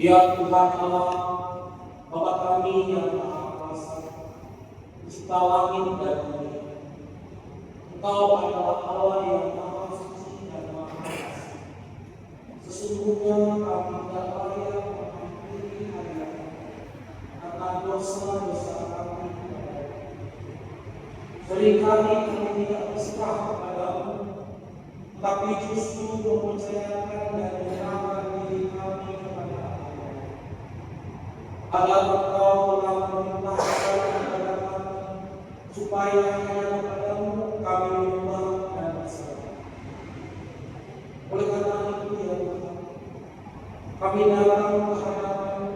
Ya Tuhan Allah, Bapa kami yang Maha Kuasa, Pencipta langit dan bumi, Engkau adalah Allah yang Maha Suci dan Maha Esa. Sesungguhnya kami tidak layak mengampuni hadirat karena dosa-dosa kami kepada-Mu. Seringkali kami tidak berserah kepadamu, tapi justru mempercayakan dan menyerahkan diri kami kepada agar Engkau telah memerintahkan kepada kami supaya hanya kepadamu kami menyembah dan berserah. Oleh karena itu ya Tuhan, kami datang menghadap-Mu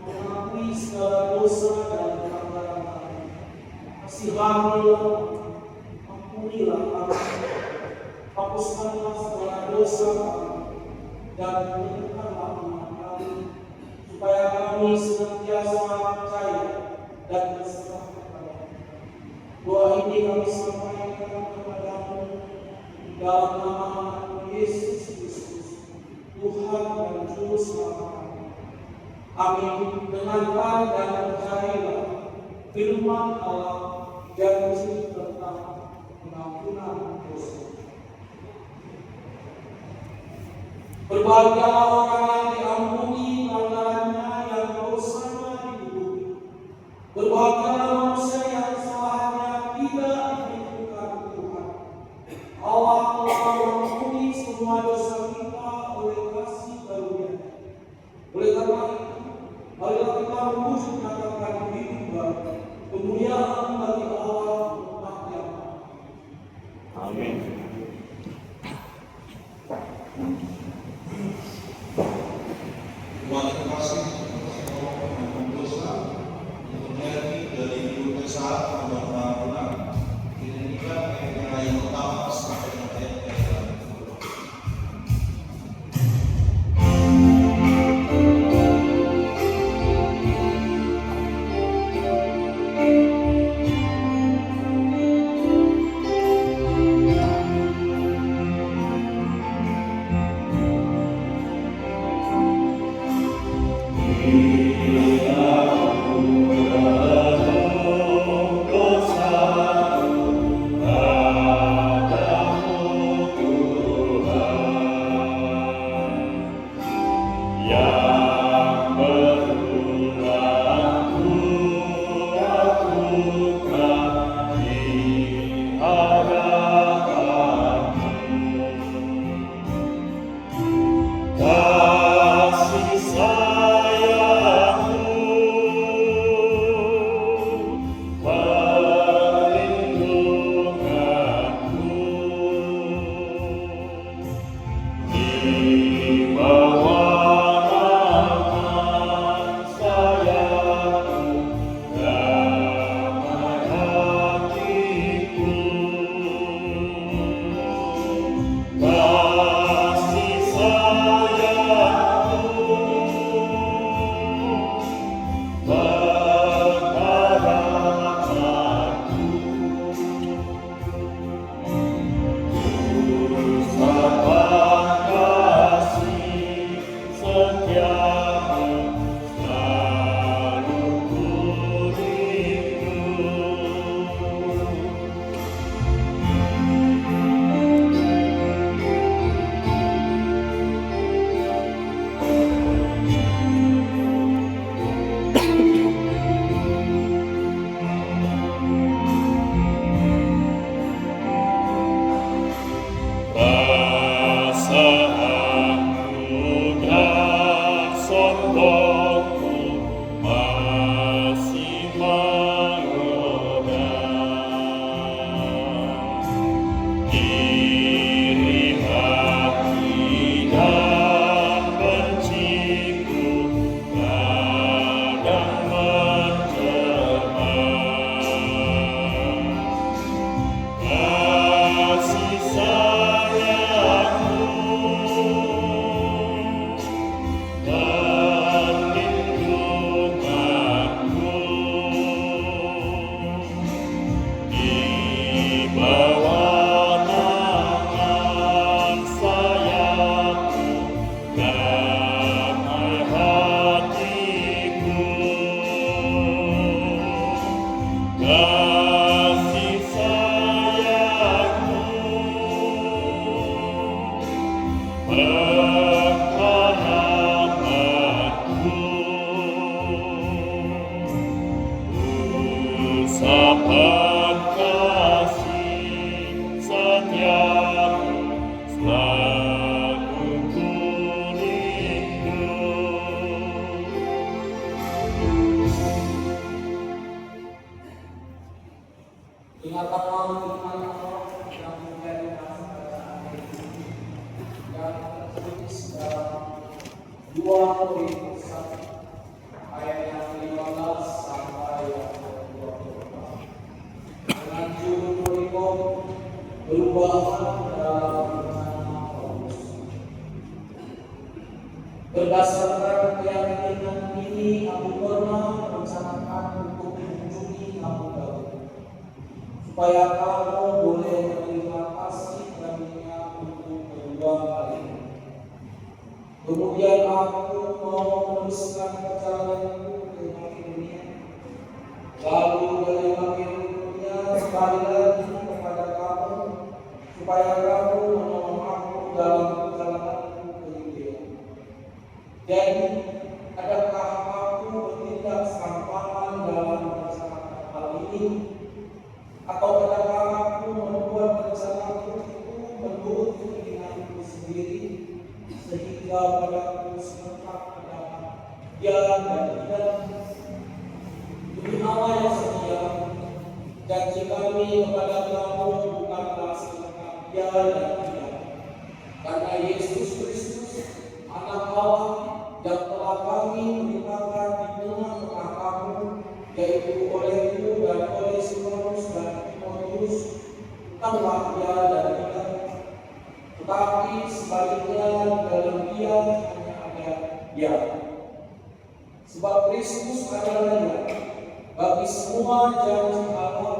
mengakui segala dosa dan pelanggaran kami. Kasihanilah, ampunilah kami, hapuskanlah segala dosa kami, dan berikanlah iman kami, supaya kami senantiasa percaya dan berserah kepada-Mu. Doa ini kami sampaikan kepada-Mu dalam nama Anak-Mu Yesus Kristus, Tuhan dan Juru Selamat kami. Amin. Dengarkan dan percayalah firman Allah janji tentang pengampunan dosa. Berbahagialah orang yang diampuni pelanggarannya, yang dosanya ditutupi. Berbahagialah manusia yang kesalahannya tidak diperhitungkan Tuhan. Allah telah mengampuni semua dosa kita oleh kasih karunia-Nya. Oleh karena itu, marilah kita memuji nyatakan hidup baru, kemuliaan bagi Allah yang amin. Terima kasih atas dosa yang terjadi dari hidup saat pengampunan. Ini juga yang utama sampai ayat Berdasarkan keyakinan ini, aku pernah merencanakan untuk mengunjungi kamu Daud, supaya kamu boleh menerima kasih karunia untuk kedua kalinya. Kemudian aku mau meneruskan perjalananku ke Makedonia, lalu dari Makedonia kembali lagi kepada kamu, supaya kamu menolong aku dalam perjalananku ke Yudea. Jadi, adakah aku bertindak serampangan dalam melaksanakan hal ini? Atau adakah aku membuat rencanaku itu menurut keinginanku sendiri, sehingga padaku serentak adalah ya dan tidak? Demi Allah yang setia, janji kami kepada kamu bukanlah serentak ya dan tidak, karena Yesus Kristus, Anak Allah, yang telah kami berikan di tengah-tengah kamu, yaitu olehmu dan oleh Silvanus dan Timotius, bukanlah ya dan tidak, tetapi sebaliknya dalam dia hanya ada ya. Sebab Kristus adalah ya bagi semua janji Allah.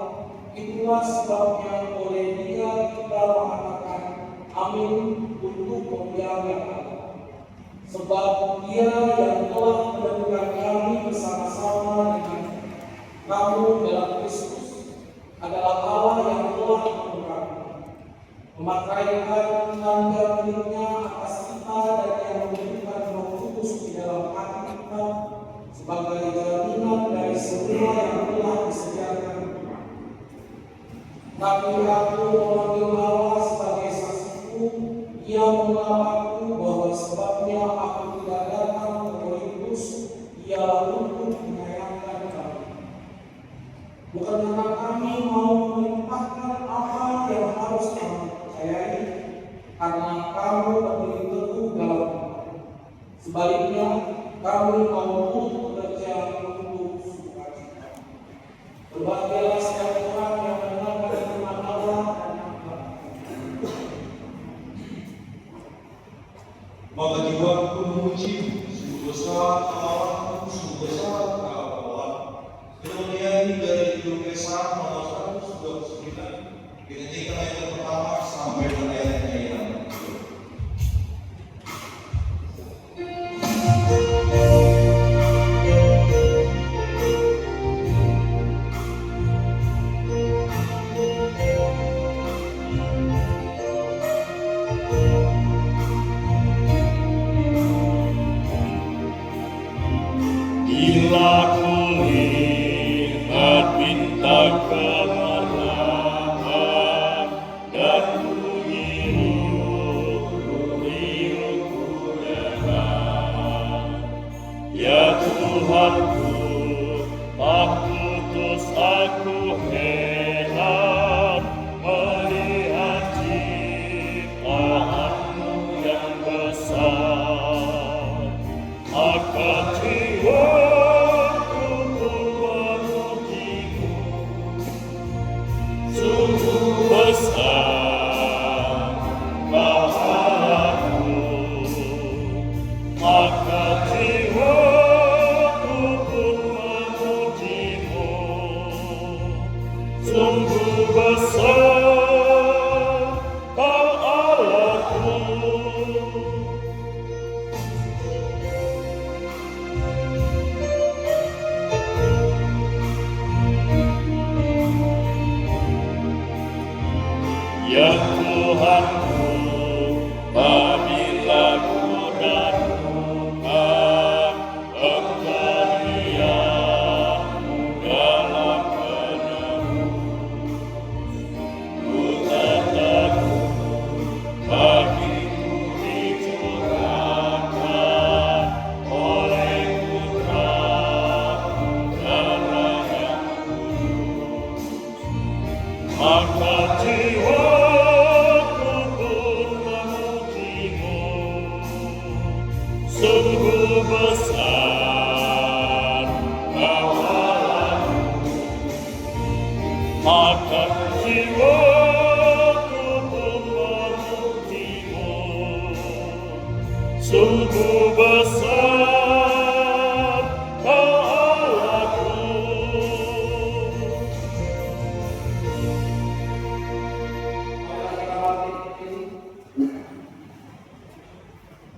Itulah sebabnya oleh dia kita mengatakan amin untuk kemuliaan Allah. Sebab dia yang telah menentukan kamu dalam Kristus adalah Allah yang telah memakaikan tanda miliknya atas kita dan yang memberikan Roh Kudus di dalam hati kita sebagai jaminan dari semua yang telah disediakan. Tapi aku memanggil Allah sebagai saksiku, Ia mengenal aku bahwa sebabnya aku tidak datang ke Korintus ialah untuk menyayangkan kamu. Bukan karena kami mau melimpahkan apa yang harus kamu percayai, karena kamu berdiri teguh dalam iman. Sebaliknya, kami mau turut bekerja untuk sukacita. Berbahagialah setiap orang yang mendengarkan firman Allah dan Maka jiwaku memuji, sungguh besar Allah, sungguh besar Allah. Kemudian dari Judul Kisah nomor 129, dinyanyikan ayat yang pertama sampai dengan ayatnya yang kedua. Bila kulihat bintang kemerlahan dan bunyi riuh kudengar, ya Tuhanku, tak putus aku heran melihat ciptaanmu yang besar. Akan jiwaku pun memujimu, sungguh besar pahalaku. Akan jiwaku pun memujimu, sungguh besar Kau Allahku. Ya Tuhanku, apabila ku renungkan pemberian-Mu dalam penebus, ku tertegun bagiku dicurahkan oleh Putra-Mu darah yang kudus. Maka jiwaku pun memujimu, sungguh besar pahalamu. Maka jiwaku pun memujimu, sungguh besar Kau Allahku.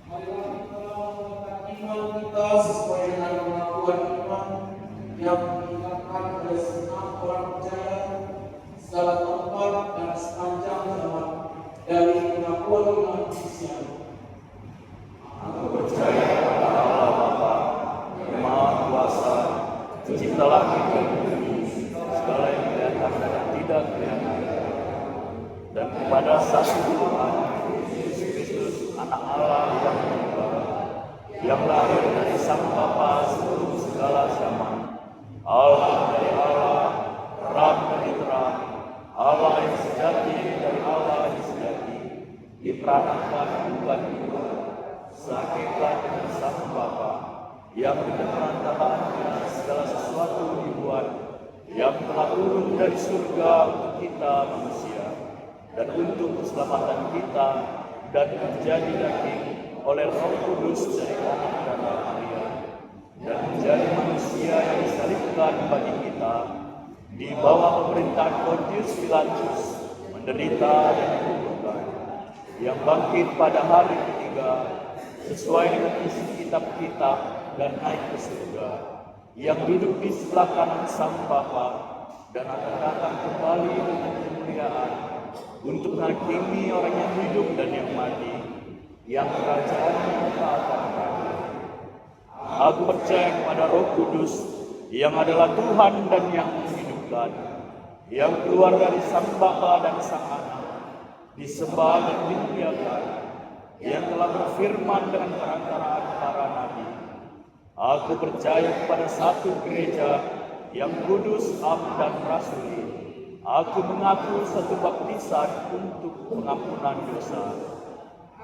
marilah kita mengangkat iman kita sesuai dengan pengakuan iman yang diingatkan oleh segenap orang percaya segala tempat dan sepanjang zaman dari pengakuan iman Kristen. Aku percaya pada Allah Bapa yang Maha Kuasa, pencipta langit dan bumi, segala yang kelihatan dan tidak kelihatan, dan kepada satu Tuhan, Yesus Kristus, Anak Allah yang tunggal, yang lahir dari Sang Bapa sebelum segala zaman, Allah dari Allah, terang dari terang, Allah yang sejati dari Allah yang sejati, diperanakkan bukan itu, sehakikat dengan Sang Bapa, yang dengan perantaraannya segala sesuatu dibuat, yang telah turun dari surga untuk kita manusia, dan untuk keselamatan kita, dan menjadi daging oleh Roh Kudus dari anak darah Maria, dan menjadi manusia yang disalibkan bagi kita, di bawah pemerintahan Pontius Pilatus, menderita dan dikuburkan, yang bangkit pada hari ketiga, sesuai dengan isi kitab-kitab dan naik ke surga, yang hidup di sebelah kanan Sang Bapa dan akan datang kembali dengan kemuliaan untuk menghakimi orang yang hidup dan yang mati, yang kerajaannya tak akan berakhir. Aku percaya kepada Roh Kudus, yang adalah Tuhan dan yang menghidupkan, yang keluar dari Sang Bapa dan Sang Anak, disembah dan dimuliakan, yang telah berfirman dengan perantaraan para nabi. Aku percaya kepada satu gereja yang kudus, am dan rasuli. Aku mengaku satu baptisan untuk pengampunan dosa.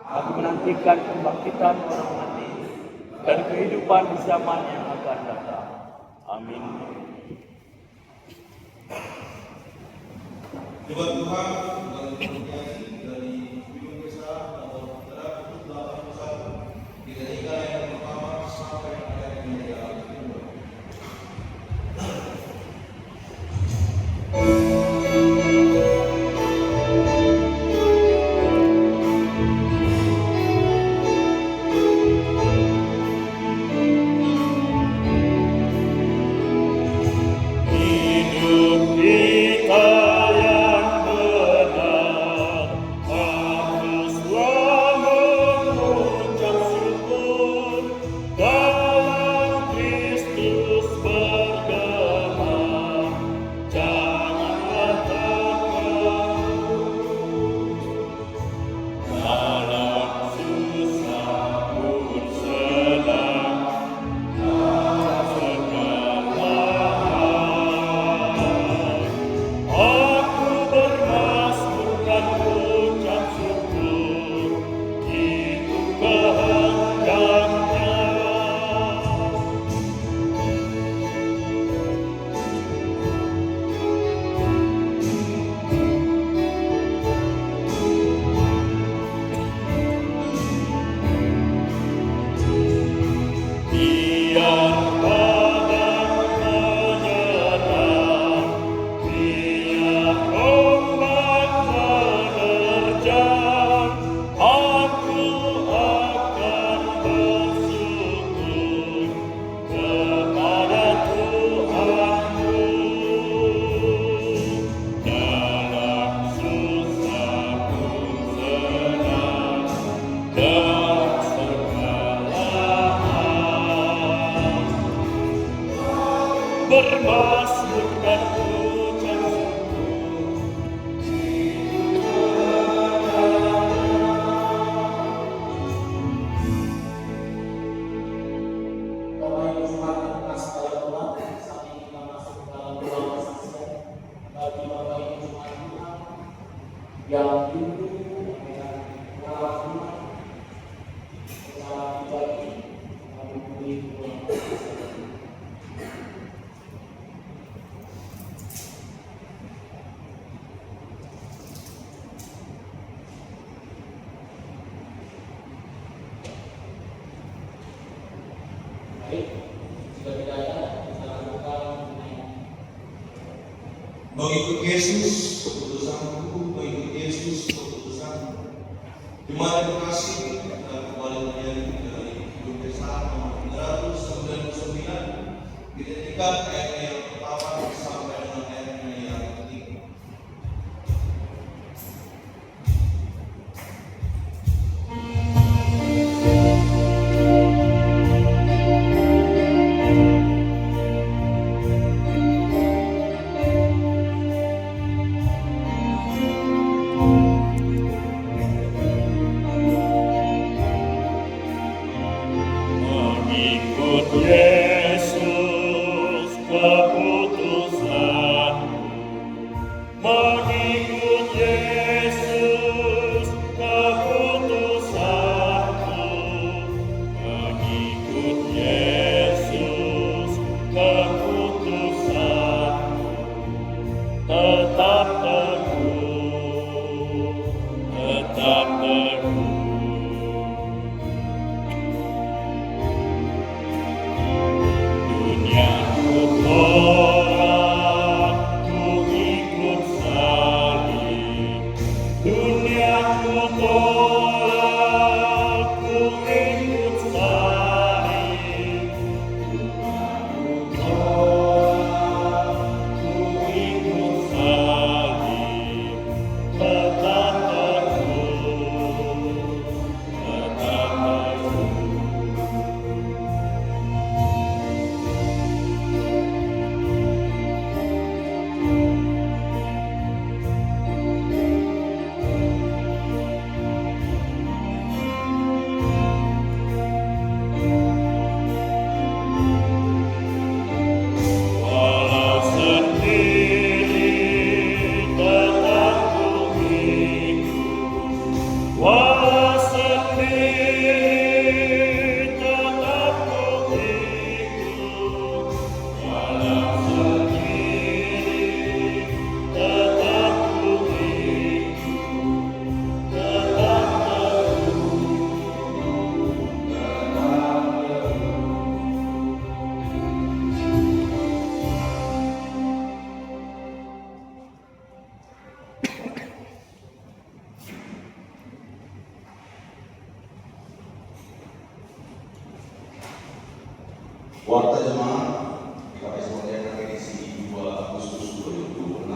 Aku menantikan kebangkitan orang mati dan kehidupan di zaman yang akan datang. Amin. Tuhan Tuhan dari Bidung Desa nomor 181 dinyanyikan yang pertama sampai ayat yang kedua. Bermasmur dan ucap yang rindu dengan rahmat, dengan bagi menghubungi baik, jika tidak ada, kita lakukan Mengikut Yesus keputusanku, mengikut Yesus keputusanku. Jemaat yang kasih, kita kembali menjadi dari Bidung Desa nomor 399 dinyanyikan ayat yang pertama sampai dengan ayat yang ketiga. Mengikut Yesus keputusanku, mengikut Yesus keputusanku, mengikut Yesus keputusanku, tetap teguh, tetap teguh. Warta Jemaat GKP Pontianak edisi 2 Agustus 2026.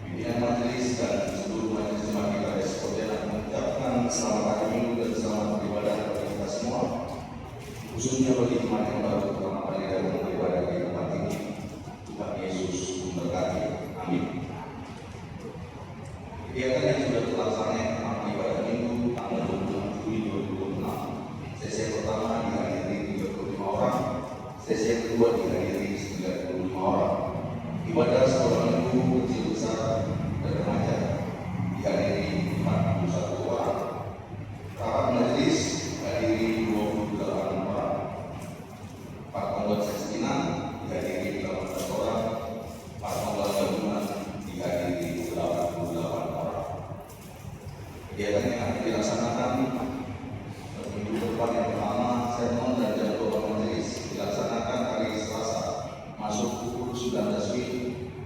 Pimpinan majelis dan seluruh majelis jemaat GKP Pontianak mengucapkan selamat hari Minggu dan selamat beribadah bagi kita semua, khususnya bagi jemaat yang baru pertama kali dalam beribadah di tempat ini. Tuhan Yesus memberkati. Amin. Kegiatan yang sudah terlaksana ibadah Minggu tanggal 26 Juli 2026. Sesi yang pertama dihadiri 35 orang, sesi yang kedua dihadiri 95 orang. Ibadah sekolah Minggu kecil besar dan remaja dihadiri 41 orang. Rapat majelis dihadiri 28 orang. Pak Pembuat Seksinan dihadiri 18 orang. Pak Pembuat Gabungan dihadiri 88 orang. Kegiatan yang akan dilaksanakan minggu depan yang pertama, sermon dan jadwal majelis dilaksanakan hari Selasa masuk pukul 19 WIB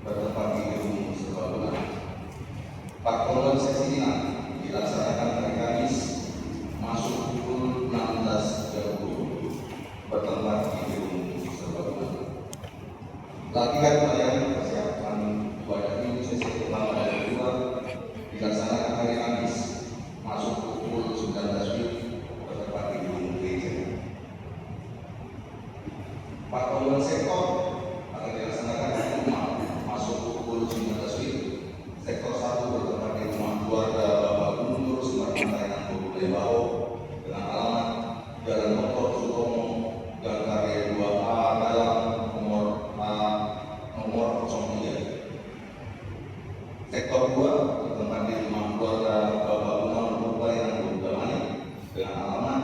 bertempat di gedung Serbaguna. Patrolon Seksinan dilaksanakan hari Kamis masuk pukul 16.30 bertempat di gedung Serbaguna. Latihan pelayanan persiapan ibadah Minggu sesi pertama dan kedua dilaksanakan hari Kamis masuk pukul 19 WIB bertempat di gedung gereja. Patrolon sektor akan dilaksanakan hari Jumat masuk pukul 19 WIB. Sektor 1 bertempat di rumah keluarga Bapak Gubernur Sumatera Utara Lembao dengan alamat Jalan Dr. Sutomo, Gang Karya 2A dalam nomor 03. Sektor 2 bertempat di rumah keluarga Bapak Gubernur Pelayanan Damani dengan alamat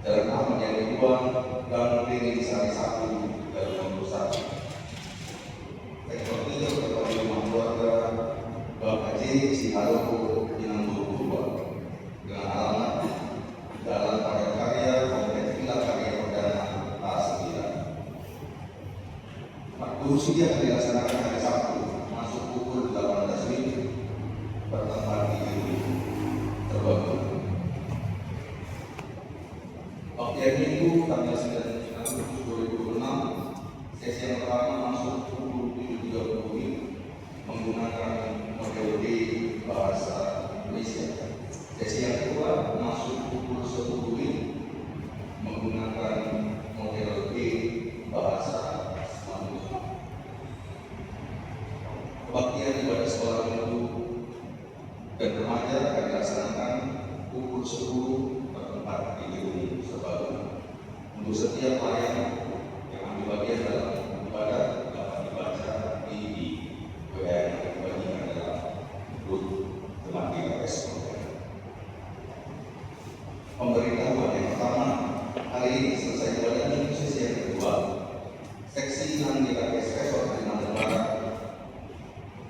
Jalan Ahmad Yani 2, Gang Rini Sari 1, Jalan Nomor 1. Sektor 3 bertempat di rumah keluarga Bapak J. Siharoko Inanggur 2 dengan alamat Jalan Padat Karya, Kompleks Villa Karya Perdana, A9. Kursi akan dilaksanakan hari Sabtu masuk pukul 18 WIB bertempat di gedung Serbaguna. Waktu Minggu tanggal 9 Agustus 2026, sesi yang pertama masuk pukul 7.30 WIB menggunakan model D bahasa Indonesia. Sesi yang kedua masuk pukul 10 WIB menggunakan model D bahasa Malaysia. Kebaktian ibadah sekolah Minggu dan remaja akan dilaksanakan pukul 10 bertempat di gedung Serbaguna. Untuk setiap pelayan yang ambil bagian dalam ibadah dapat dibaca di WA yang dibagikan dalam grup jemaat GKP. Pemberitahuan yang pertama, hari ini selesai ibadah Minggu sesi yang kedua, seksi 6 GKP Resort Kalimantan Barat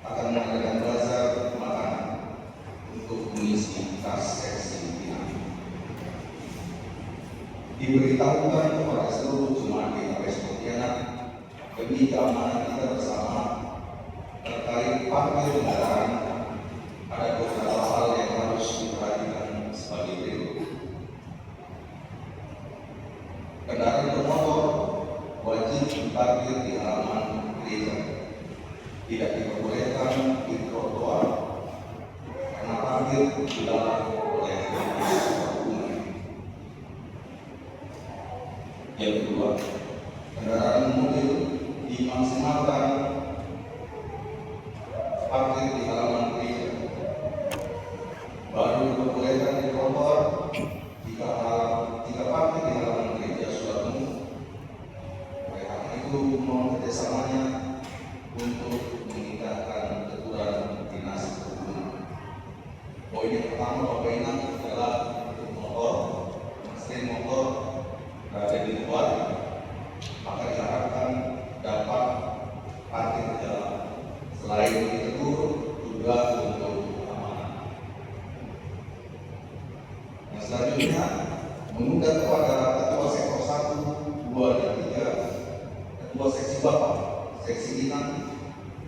akan mengadakan bazar makanan untuk mengisi kas seksi 6. Diberitahukan kepada seluruh jemaat GKP Pontianak demi keamanan kita bersama terkait parkir kendaraan, ada beberapa hal yang harus diperhatikan sebagai berikut. Kendaraan bermotor wajib diparkir di halaman gereja, tidak diperbolehkan di trotoar karena parkir dilarang oleh hukum. Yang kedua, kendaraan mobil dimaksimalkan parkir di halaman gereja, baru diperbolehkan di trotoar jika parkir di halaman gereja sudah penuh. Oleh karena itu, mohon kerjasamanya untuk mengindahkan teguran dinas perhubungan. Poin yang pertama Bapak Inang adalah untuk motor, mesin motor berada di luar, maka diharapkan dapat parkir di jalan. Selain ditegur, juga untuk keamanan. Yang selanjutnya, mengundang kepada Ketua Sektor 1, 2, dan 3, Ketua Seksi Bapak, Seksi Inang,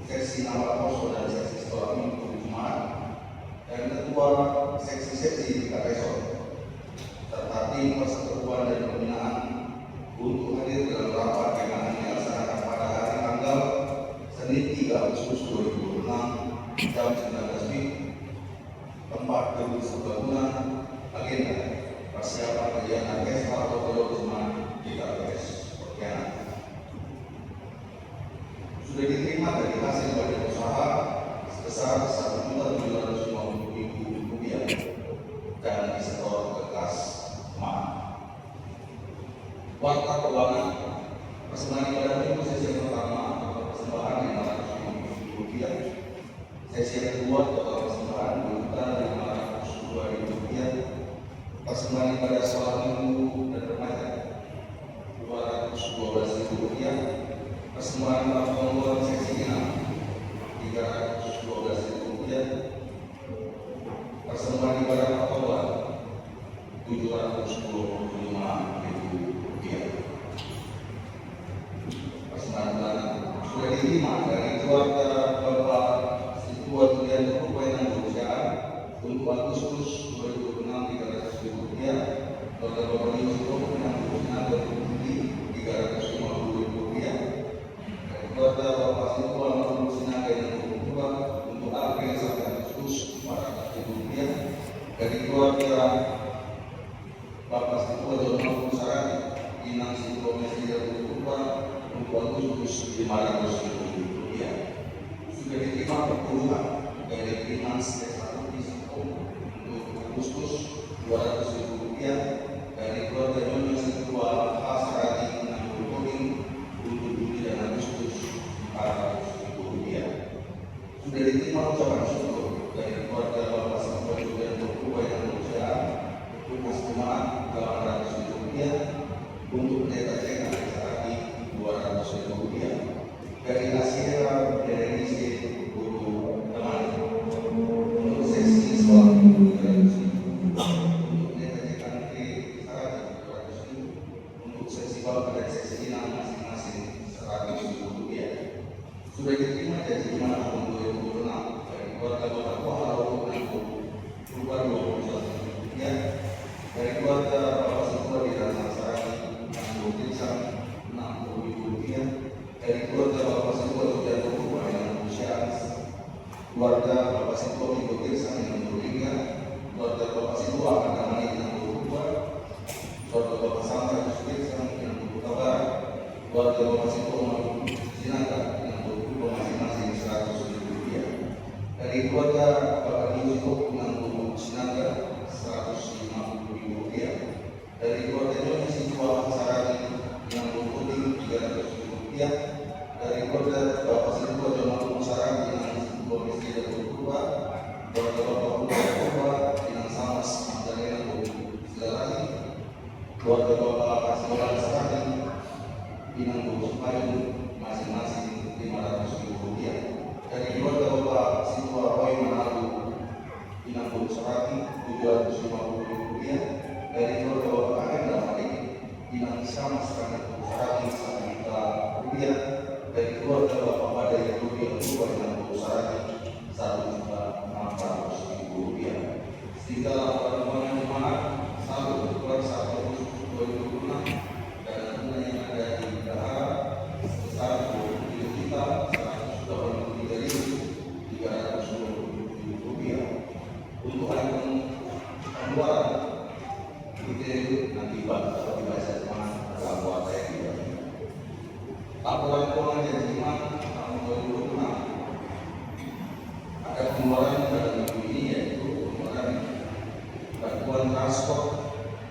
Seksi Nawal Poso, dan Seksi Sekolah Minggu Jumat, dan Ketua Seksi-Seksi di Resort, serta tim persatuan dan pembinaan bangunan agenda persiapan kegiatan festival atau periode di KPS Pontianak. Sudah diterima dari hasil badan usaha sebesar Rp1.750.000 dan disetor ke kas emak. Warta keuangan persembahan ibadah minggu sesi yang pertama atau persembahan Rp500.000. Sesi yang kedua total persembahan Rp502.000. Persembahan ibadah sholat minggu dan remaja Rp212.000. Persembahan pengumpulan sesi 6 Rp312.000. Persembahan ibadah Oktober Rp725.000. Persembahan bulanan sudah diterima dari keluarga Bapak Situa Tulian Perupainan Perusahaan untuk Agustus 2026 Rp300.000. Keluarga Bapak Yusuf Perupainan Perusahaan Rp350.000. Keluarga Bapak Situa Perupainan Perusahaan untuk April sampai Agustus Rp400.000. Dari keluarga Bapak Situa Jono Pusarani Inang Situa Mesir untuk Agustus Rp500.000. Sudah diterima perpuluhan dari Finans Desa untuk Agustus Rp200.000. Dari keluarga Nyonya Situa Hasrati Nanggung untuk Juli dan Agustus Rp400.000. Sudah diterima ucapan syukur dari keluarga Bapak Situa dan Perupainan Perusahaan untuk mas jemaat Rp800.000. Untuk pendeta Cengah Hasrati Rp200.000. Dari Asyera dari guru teman untuk sesi sekolah Rp300.000. Untuk pendeta Cengah Hasrati Rp200.000. Untuk sesi sekolah dan sesi inang masing-masing Rp100.000. Sudah diterima janji iman tahun 2026 dari keluarga Bapak Waharo berupa Rp21.000. Dari keluarga Bapak Situa di Rasa Sarani Rp60.000. Dari keluarga Bapak Situa Tulian Perupainan Perusahaan, keluarga Bapak Situa Minggu Tirsa Rp60.000. Keluarga Bapak Situa Agamani Rp62. Keluarga Bapak Sandra Tirsa Rp60 Kabar. Keluarga Bapak Situa Sinaga Rp60 masing-masing Rp100.000. Dari keluarga Bapak Yusuf Rp60 Sinaga Rp150.000. Dari keluarga Nyonya Situa Sarani Rp60 Rp300.000. Dari keluarga Bapak Situa Jono Sarani Rp60 Rp2. Keluarga Bapak Rupua Inang Samas Magdalena Rp3. Keluarga Bapak Situa Sarani Inang Supayun masing-masing Rp500.000. Dari keluarga Bapak Situa Roy Manalu Inang Sarati Rp750.000. Dari keluarga Bapak Agen Damai Inang Samas Sarati Rp1 juta. Dari keluarga Bapak Badai Rudi Inang Sarati Rp1.600.000. Sehingga laporan jemaat 1/1/2026 dan dana yang ada di Bendahara sebesar Rp27.323.327. Untuk item pengeluaran itu nanti Bapak dibaca teman dalam kuota yang dibagi. Laporan keuangan janji iman tahun 2026 ada pengeluaran dalam minggu ini yaitu pengeluaran bantuan transport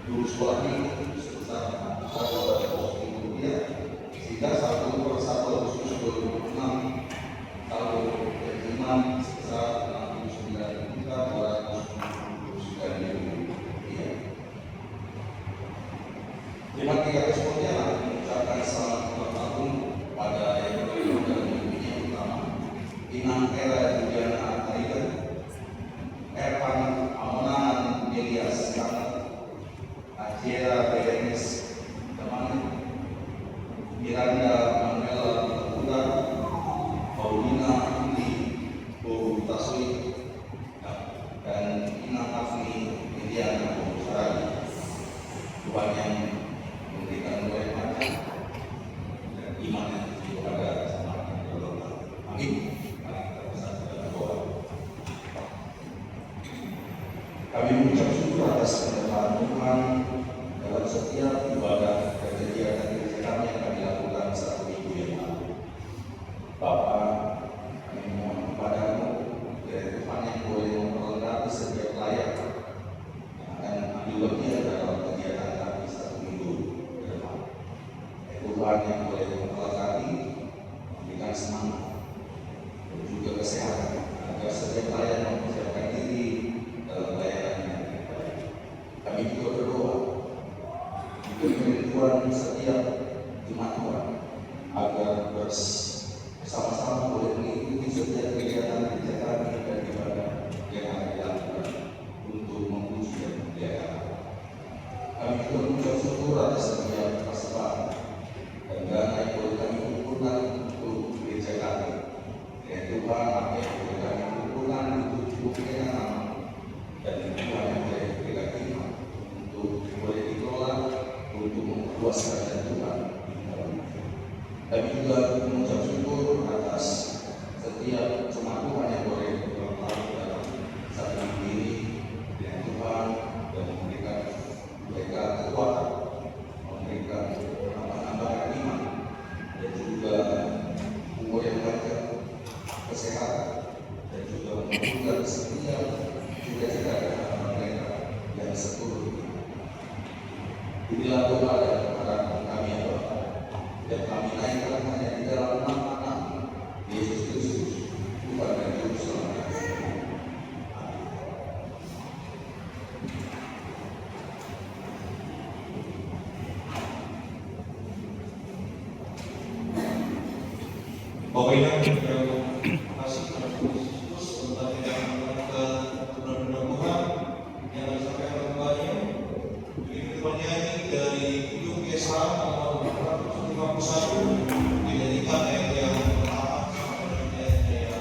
guru sekolah minggu sebesar Rp400.000 sehingga 1/1 Agustus 2026 tahun janji iman sebesar Rp69.279.000. Terima kasih Pontianak mengucapkan selamat ulang tahun pada yang kedua dan minggu yang utama Inang Era Juliana Aida, Ervan Amonan Elias Aciera Berenis teman Miranda Manuela Putra, Paulina Indi Bohu Taswi dan Inang Afni Indiana Sarani. Tuhan yang memberikan berkat dan iman kepada sama Allah. Amin. Kami yang boleh memberkati, memberikan semangat dan juga kesehatan agar setiap pelayan mempersiapkan diri dalam pelayanan yang terbaik. Kami juga berdoa untuk kerinduan setiap jemaat Tuhan agar bersama-sama boleh mengikuti setiap kegiatan kami dan ibadah yang akan dilakukan untuk memuji dan memuliakan Allah. Kami juga mengucap syukur atas setiap persembahan dan dana yang boleh kami kumpulkan untuk gereja kami. Ya Tuhan, apa yang boleh kami kumpulkan untuk kemuliaan nama dan Tuhan yang boleh berikan iman untuk boleh dikelola untuk memperluas kerajaan Tuhan. Kami juga mengucap syukur atas setiap jemaat Tuhan yang boleh berlaku dalam satu diri dengan Tuhan dan memberikan mereka kekuatan, memberikan tambahan iman dan juga umur yang panjang, kesehatan dan juga memberikan setiap cita-cita dan mereka yang seluruh ini. Inilah doa dan harapan kami ya Bapa, dan kami naikkan hanya di dalam nama Yesus Kristus, Tuhan dan Juru Selamat. Bapak yang kasih kepada Kristus tentang tidak melakukan benar-benar Tuhan yang disampaikan kembali. Ini bernyanyi dari Kidung Esa nomor 151 dinyanyikan ayat yang pertama sampai ayat yang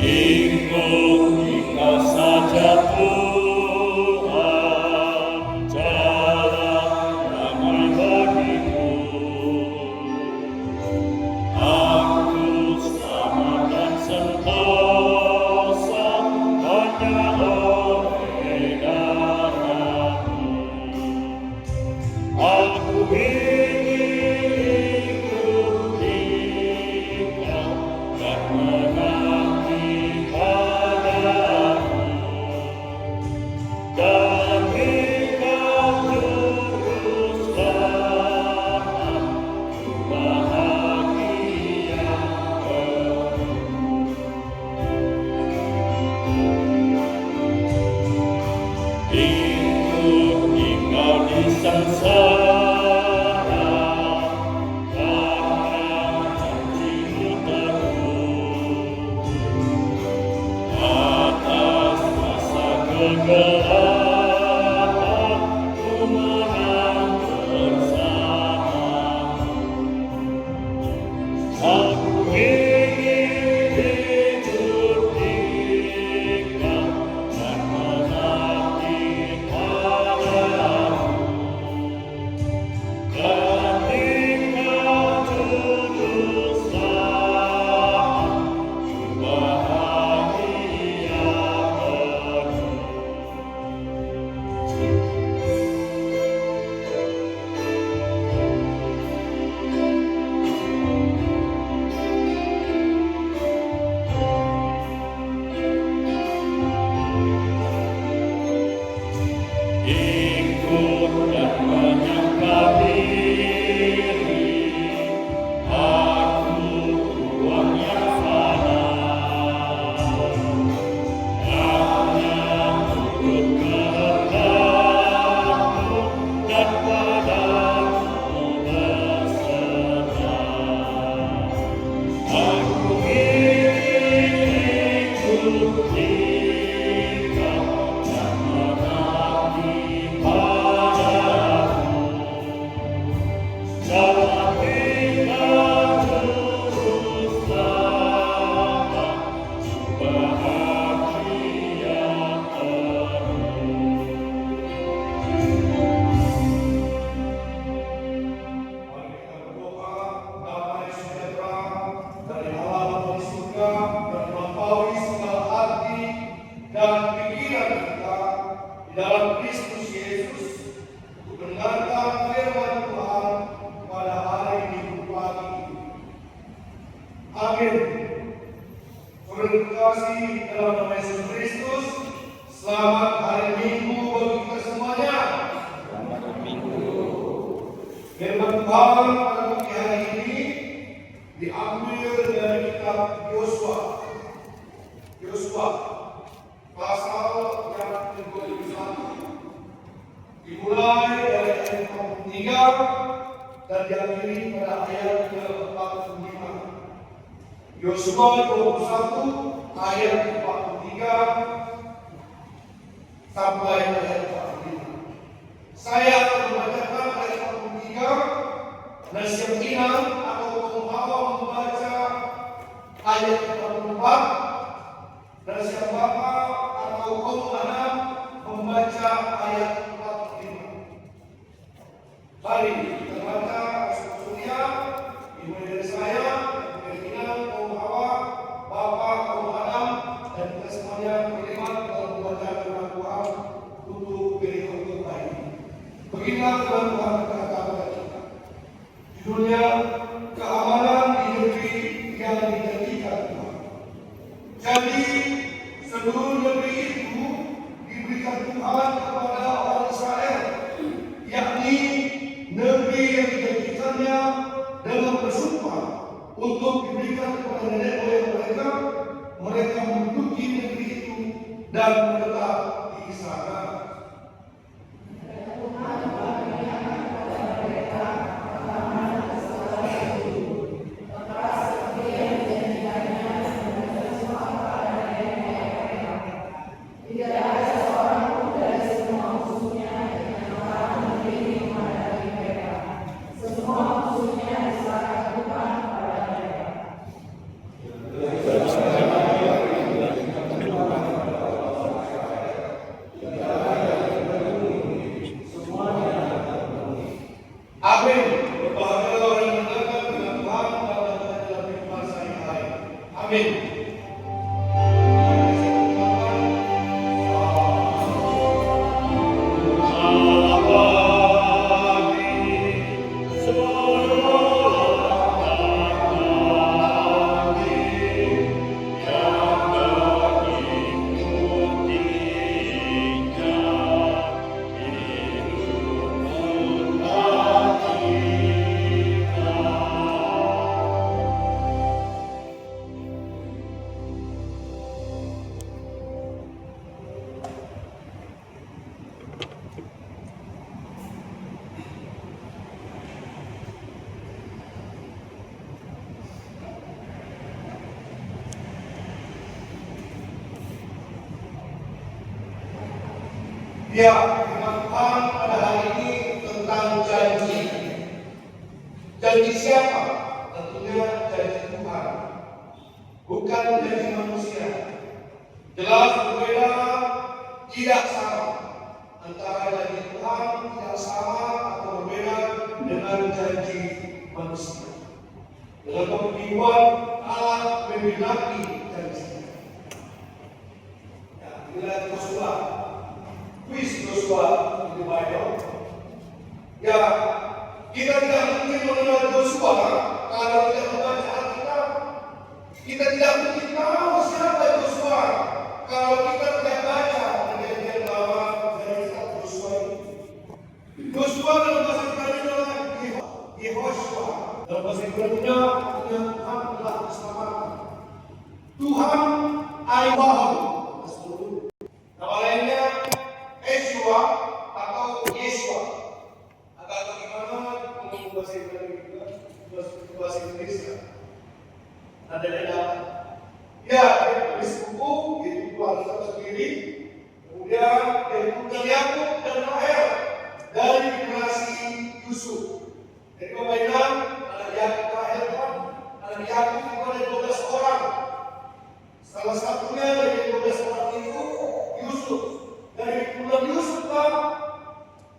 Ingat saja Tuhan, jalan damai bagiku. Tuhan pada pagi hari ini diambil dari kitab Yosua. Yosua pasal yang ke-21 dimulai dari ayat 43 dan diakhiri pada ayat ke-45. Yosua 21 ayat 43 sampai ayat 45. Saya akan membacakan ayat 43 dan siap inang atau penghawa membaca ayat 44 dan siap bapak atau kaum anak membaca ayat 45. Mari kita baca Surya dimulai dari saya, kemudian kaum hawa, bapak, kaum Adam, dan kita semuanya terlibat dalam membaca firman Tuhan untuk berikut baik. Beginilah Tuhan berkata kepada kita. Judulnya keamanan di negeri yang dijanjikan Tuhan. Jadi seluruh negeri itu diberikan Tuhan kepada orang Israel, yakni negeri yang dijanjikannya dengan bersumpah untuk diberikan kepada nenek moyang mereka. Mereka menduduki negeri itu dan menetap di sana. Amin. Berbahagialah orang yang mendengar firman Tuhan dan melakukan dalam kehidupan sehari-hari. Amin. Ya, firman Tuhan pada hari ini tentang janji. Janji siapa? Tentunya janji Tuhan, bukan janji manusia. Jelas berbeda, tidak sama. Antara janji Tuhan tidak sama atau berbeda dengan janji manusia. Dalam pembimbingan Allah memiliki janji. Ya, inilah Yosua. Kuis Yosua itu Bible. Ya, kita tidak mungkin mengenal Yosua kalau tidak membaca Alkitab. Kita tidak mungkin tahu siapa Yosua kalau kita tidak baca perjanjian lama dari kitab Yosua ini. Yosua dalam bahasa Ibrani adalah Yehoshua. Dalam bahasa Ibrani-nya Tuhan telah diselamatkan. Tuhan Aibahu. Nama lainnya Yeshua atau Yeshua. Agak bagaimana untuk bahasa Ibrani juga, bahasa Indonesia. Ada ya, dia tulis buku, yaitu keluarga sendiri. Kemudian dia bukan Yakub dan Rahel dari generasi Yusuf. Jadi pemainan anak Yakub Rahel kan, anak Yakub itu ada 12 orang. Salah satunya dari 12 orang itu Yusuf. Dari keturunan Yusuf lah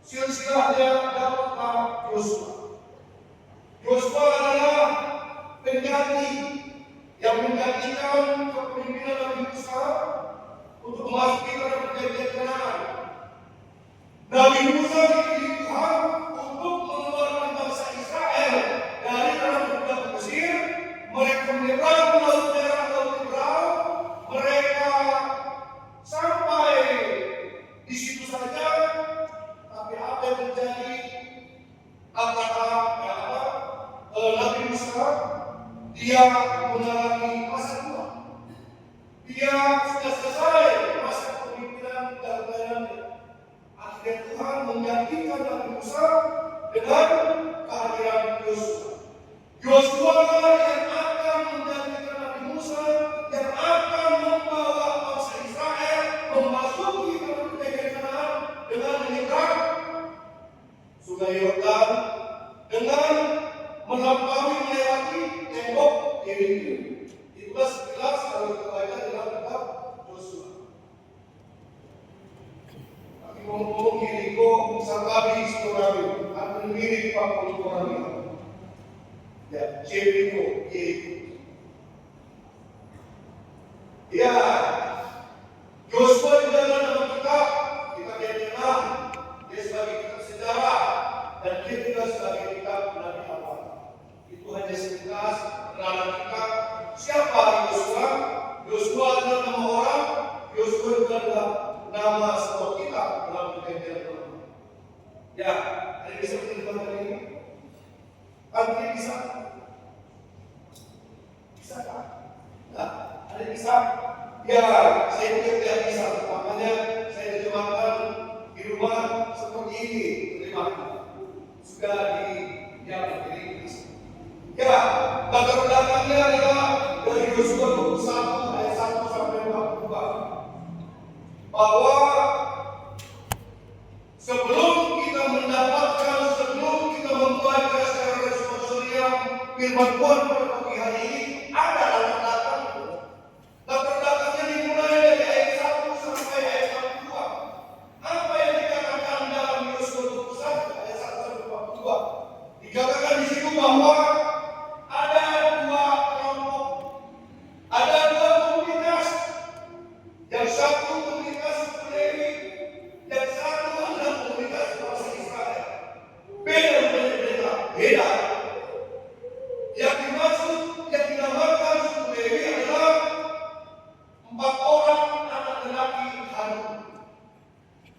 silsilahnya dapatlah Yosua. Yosua adalah pengganti yang menggantikan kepemimpinan Nabi Musa untuk memasuki tanah perjanjian Kanaan. Nabi Musa dipilih Tuhan untuk mengeluarkan bangsa Israel dari tanah perbudakan Mesir. Mereka menyeberang laut merah, laut Ibrahim. Mereka sampai di situ saja, tapi apa yang terjadi? Apakah Musa, dia mengalami masa tua. Dia sudah selesai masa kepemimpinan dan pelayanannya. Akhirnya Tuhan menggantikan Nabi Musa dengan kehadiran Yosua. Yosua yang akan menggantikan Nabi Musa, yang akan membawa bangsa Israel memasuki tanah negeri Kanaan dengan menyeberang Sungai Yordan, dengan melampaui melewati tembok Yeriko. Itulah sekilas kalau kita baca dalam kitab Yosua. Tapi ngomong Yeriko, Sakabi, Surabi, akan mirip Pak Polisi. Ya, Jericho, Yeriko. Ya, Yosua juga dalam kitab dikenal dia sebagai kitab sejarah dan dia juga sebagai kitab Nabi awal. Itu hanya sekilas kenalan kita. Siapa Yosua? Yosua adalah nama orang. Yosua juga adalah nama sebuah kitab dalam perjanjian lama. Ya, ada bisa kita ini. Artinya bisa kan? Nah, ada bisa. Ya, saya juga tidak bisa. Makanya saya terjemahkan di rumah seperti ini. Terima kasih. Sudah jadi bisa. Ya, latar belakangnya adalah dari Yosua 21 ayat 1 sampai 42. Bahwa sebelum kita membaca secara responsorial firman Tuhan pada pagi hari ini, ada latar belakang. Latar belakangnya dimulai dari ayat 1 sampai ayat 42. Apa yang dikatakan dalam Yosua 21 ayat 1 sampai 42? Dikatakan di situ bahwa ada dua kelompok, ada dua komunitas. Yang satu komunitas Lewi, yang satu adalah komunitas bangsa Israel. Beda. Yang dimaksud, yang dinamakan suku Lewi adalah 4 orang anak lelaki Harun.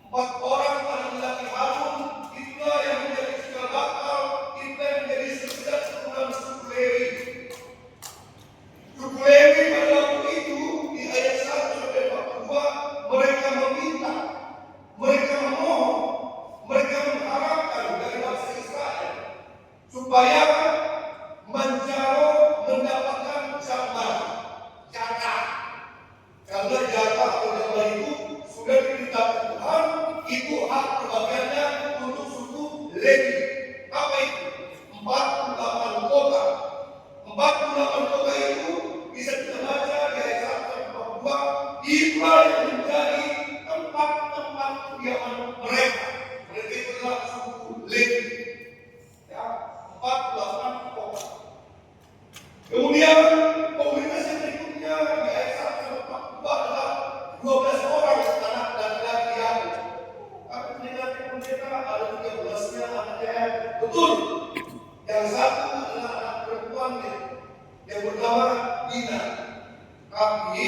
4 orang anak lelaki Harun, itulah yang menjadi cikal bakal, itulah yang menjadi silsilah keturunan suku Lewi. Suku Lewi pada waktu itu di ayat 1 sampai 42 mereka meminta, mereka memohon, mereka mengharapkan dari bangsa Israel supaya mendapatkan jatah. Karena jatah atau jatah itu sudah diberitakan Tuhan, itu hak perbagiannya untuk suku Lewi. Apa itu? 48 kota. 48 kota itu bisa kita baca di ayat 1 sampai 42. Itulah yang menjadi tempat-tempat kediaman mereka. Mereka itu adalah suku Lewi. Ya, 48 kota. Kemudian komunitas yang berikutnya di ayat 1 sampai 42 adalah 12 orang anak laki-laki Yakub. Tapi pendeta ada 13-nya anaknya. Betul. Yang satu adalah anak perempuannya yang bernama Dina. Tapi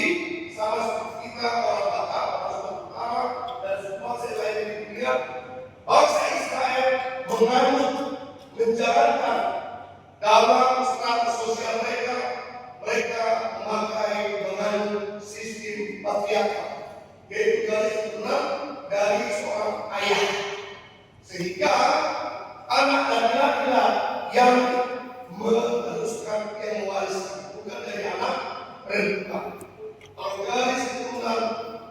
sama seperti kita orang Batak, orang Sumatera dan semua selain di dunia, bangsa Israel menjalankan dalam status sosial mereka menganut sistem patriarkal, yaitu garis keturunan dari seorang ayah, sehingga anak laki-laki yang meneruskan, yang mewariskan, bukan dari anak perempuan. Kalau garis keturunan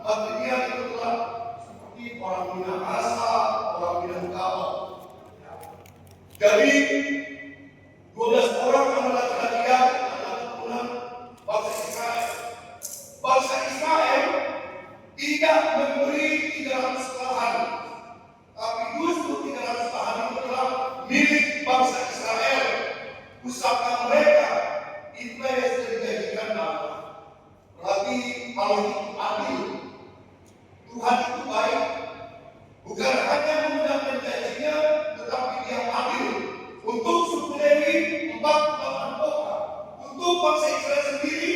material itu adalah seperti orang Minahasa, orang Minangkabau. Jadi 12 orang anak laki-laki yang adalah keturunan bangsa Israel. Bangsa Israel tidak memberi 300 lahan, tapi justru 300 lahan itu adalah milik bangsa Israel. Usaha mereka itu yang sudah dijanjikan Allah. Berarti kalau itu adil, Tuhan itu baik, bukan hanya menggunakan janjinya, tetapi dia adil. Untuk suku Lewi 48 kota, untuk bangsa Israel sendiri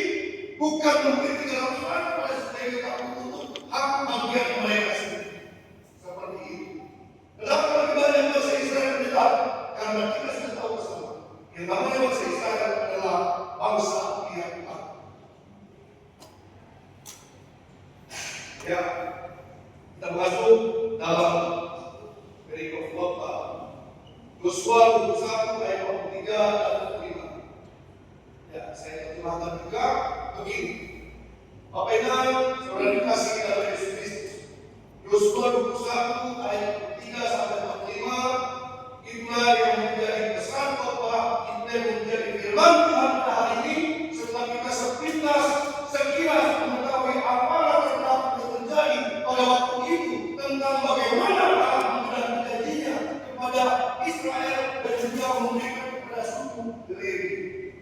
bukan memberi 300 lahan pada suku Lewi, tapi untuk hak bagian mereka sendiri. Seperti itu. Kenapa lebih banyak bangsa Israel mendekat? Karena kita sudah tahu bersama yang namanya bangsa Israel Yosua 21 ayat 23 dan 25. Ya, saya terjemahkan juga begini. Bapak Ibu, saudara dikasih dalam Yesus Kristus. Yosua 21 ayat 3 sampai 45, itulah yang menjadi pesan khotbah, itu yang menjadi firman Tuhan pada hari ini. Setelah kita sekilas mengetahui apa yang telah terjadi pada waktu itu, tentang bagaimana Allah memberikan janjinya kepada Israel dan juga memberikan kepada suku Lewi.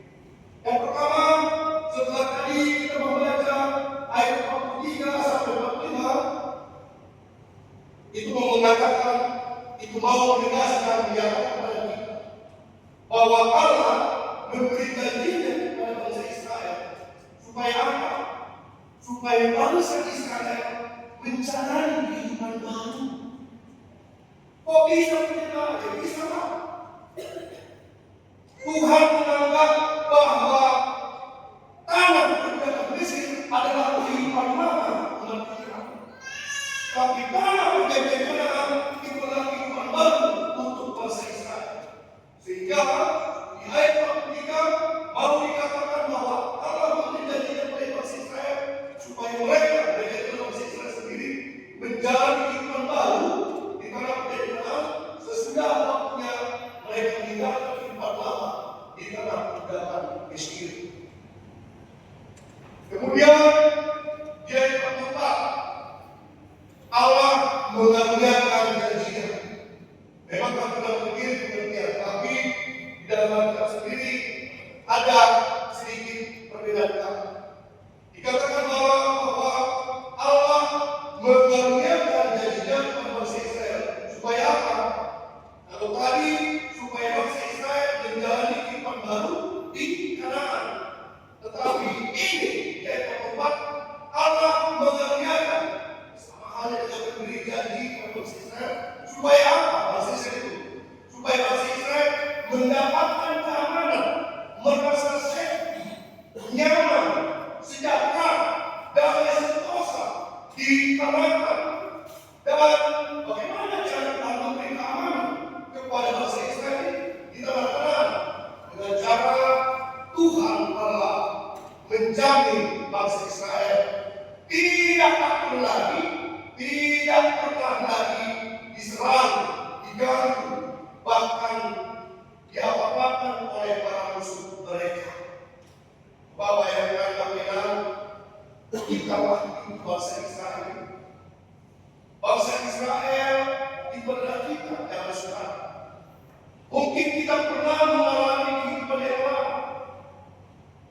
Yang pertama, setelah tadi kita membaca ayat 43 sampai 45, itu mengatakan, itu mau menegaskan menyatakan kepada kita bahwa Allah memberi janjinya kepada bangsa Israel supaya apa? Supaya bangsa Israel menjalani kehidupan baru. Kok bisa kita? Ya bisa lah. Tuhan menganggap bahwa tanah perbudakan Mesir adalah kehidupan lama umat Israel. Tapi tanah perjanjian Kanaan itu adalah kehidupan baru untuk bangsa Israel. Sehingga di ayat 43 mau dikatakan bahwa Allah menjanjikan kepada bangsa Israel supaya mereka itu bangsa Israel sendiri menjalani kehidupan baru di tanah perjanjian Kanaan sesudah waktunya mereka meninggalkan kehidupan lama di tanah perbudakan Mesir. Kemudian di ayat 44 Allah mengaruniakan janjinya. Memang kalau kita berpikir demikian, tapi di dalam Alkitab sendiri ada sedikit perbedaan. Dikatakan bahwa Allah mengaruniakan janjinya kepada bangsa Israel supaya apa? Kalau tadi supaya bangsa Israel menjalani kehidupan baru di Kanaan. Tetapi ini di ayat 44 Allah mengaruniakan hanya dengan memberi janji kepada bangsa Israel supaya apa? Bangsa Israel itu supaya bangsa Israel mendapatkan keamanan, merasa safety, nyaman, sejahtera, damai sentosa di Kanaan. Dan bagaimana cara Tuhan memberi keamanan kepada bangsa Israel di tanah Kanaan? Dengan cara Tuhan Allah menjamin bangsa Israel tidak pernah lagi diserang, diganggu, bahkan diapa-apakan oleh para musuh mereka. Bapak yang kami ikalah bangsa Israel. Bangsa Israel itulah kita yang sekarang. Mungkin kita pernah mengalami kehidupan yang lama,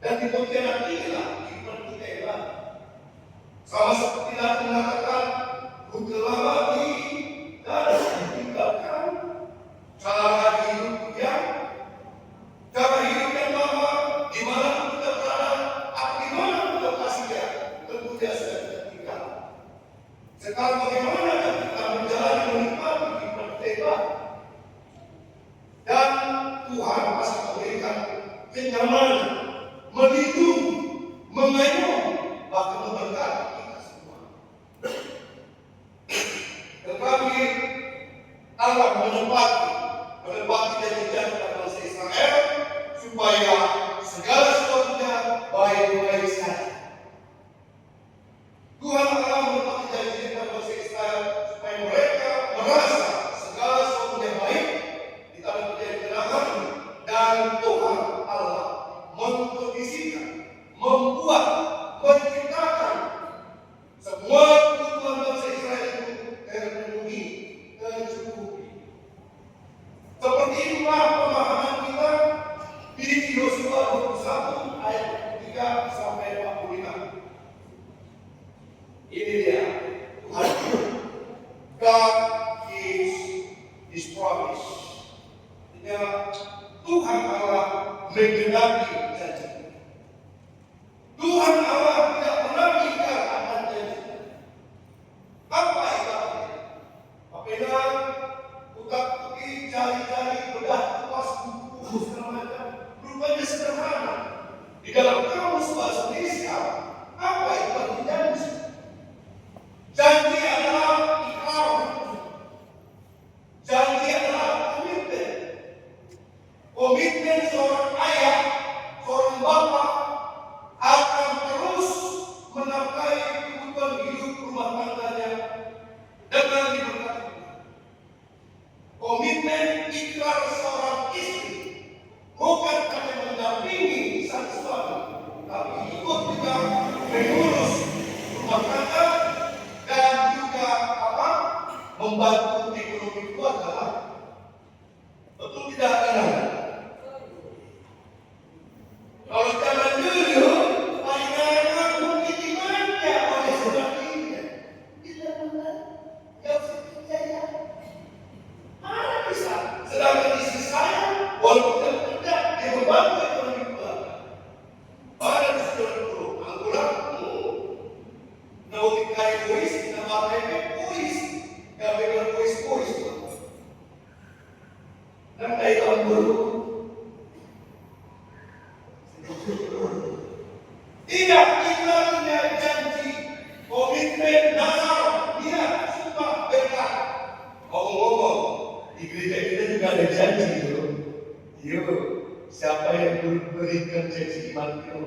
dan di bagian inilah kehidupan kita yang lama. Sama seperti Nabi mengatakan, telah mati dan ditinggalkan cara hidup yang lama, di mana kita berada, atau di mana lokasinya, tentu dia sudah kita tinggal. Sekarang bagaimana kita menjalani menikmati kehidupan kita? Dan Tuhan masih memberikan kenyamanan, melindungi, mengayomi, bahkan memberkati kita semua. Tetapi Allah menepati janji-janji kepada bangsa Israel supaya segala sesuatunya baik-baik saja. Tuhan Allah menepati janji kepada bangsa Israel supaya mereka merasa segala sesuatunya baik di tanah perjanjian Kanaan, dan Tuhan Allah mengkondisikan, membuat, menciptakan semua kebutuhan bangsa Israel itu terpenuhi, tercukupi. Seperti itulah pemahaman kita di Yosua 21 ayat 3 sampai 45. Ini dia Tuhan. God gives His promise. Tuhan Allah menggenapi janji. Tuhan Allah tidak pernah ingkar akan janji. Apa itu? Apabila utak-utik, jari-jari, bedah, kuas, buku, segala macam, rupanya sederhana. Di dalam kamus bahasa Indonesia, apa itu arti janji? Janji adalah ikrar. Janji adalah komitmen. Komitmen ikrar seorang istri bukan hanya mendampingi sang suami, tapi ikut juga mengurus rumah tangga dan juga membantu ekonomi keluarga. Betul tidak, Ina? Kalau zaman dulu, pasangan mungkin dimanja oleh suaminya. Tidak benar, yang percaya. Mana bisa? Sedangkan istri saya, walaupun tidak kerja, dia membantu ekonomi keluarga. Mana bisa dulu? Anggulanmu. Nauti kaya kuis, nama remeh kuis. Yang benar kuis-kuis. Dan kaya tahun dulu. Tidak, iklannya janji, komitmen, nazar, niat, sumpah, berkah. Ngomong-ngomong, di gereja kita juga ada janji itu. Yuk, siapa yang berikan janji iman itu?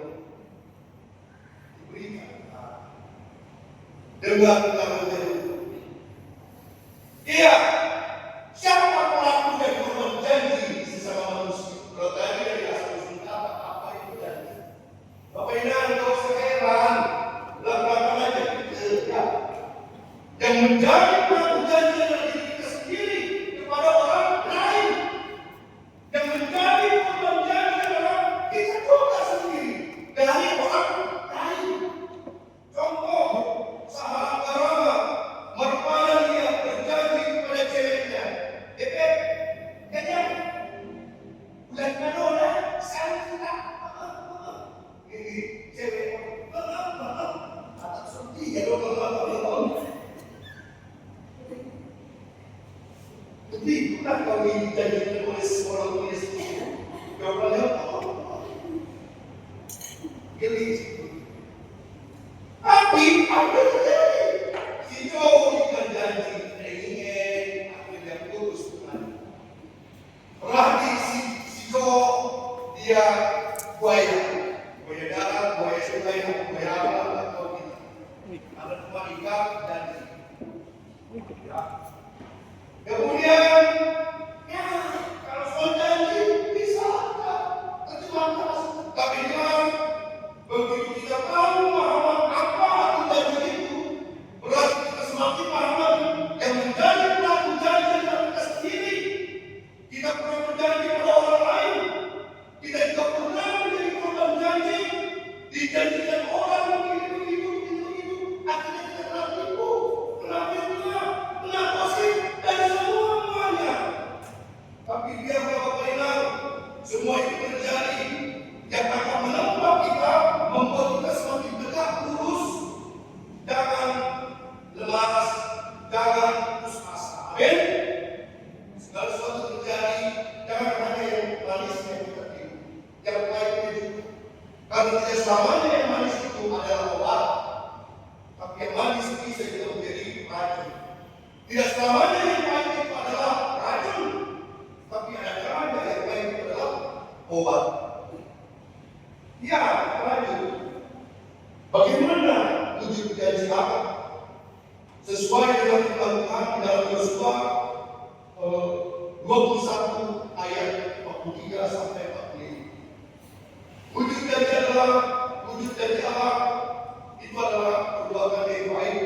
Diberikan. Dengar kata iya, siapa pelaku dan korban janji sesama manusia? Kalau tadi dari asal-usul kata, apa itu janji? Bapak Inan, kau seheran, lakukan aja kita. Yang menjadi pelaku janji adalah diri kita sendiri kepada orang lain. Yang menjadi korban janji adalah kita juga sendiri dari orang lain. Contoh, sahabat Rama, merpana dia berjanji kepada ceweknya. Kayaknya bulan Manola, saya tidak. Ini cewek, atas sedih ya dong. Jadi bukan kami dijanjikan oleh seorang tulis itu. Jawabannya geli. Tapi apa terjadi? Si Joe ikan janji ingin akhirnya putus dengan berarti si Joe dia buaya darat, buaya sungai, buaya apa atau kita ada cuma ikan dan kemudian ya kalau soal janji bisa terjemahkan tapi dengan begitu kita tahu pemahaman apa itu janji itu, berarti kita semakin paham yang menjadi pelaku janji adalah kita sendiri. Kita pernah berjanji pada orang lain, kita juga pernah menjadi korban janji, dijanjikan orang begitu, akhirnya kita kena tipu, kena fitnah, kena gosip, dan semuanya. Tapi biar Bapak Inan, semua itu terjadi yang akan menambah kita, membuat kita semakin tegak lurus, jangan lemas, jangan putus asa. Amin. Segala sesuatu terjadi, jangan hanya yang manis yang kita pilih, yang baik itu. Karena tidak selamanya yang manis itu adalah obat, tapi yang manis bisa juga menjadi racun. Tidak selamanya yang baik itu adalah racun, tapi ada kalanya yang baik itu adalah obat. Ya, lanjut. Bagaimana wujud janji apa? Sesuai dengan firman Tuhan di dalam Yosua 21 ayat 43 sampai 45. Wujud janji adalah wujud janji Allah itu adalah perbuatan yang baik.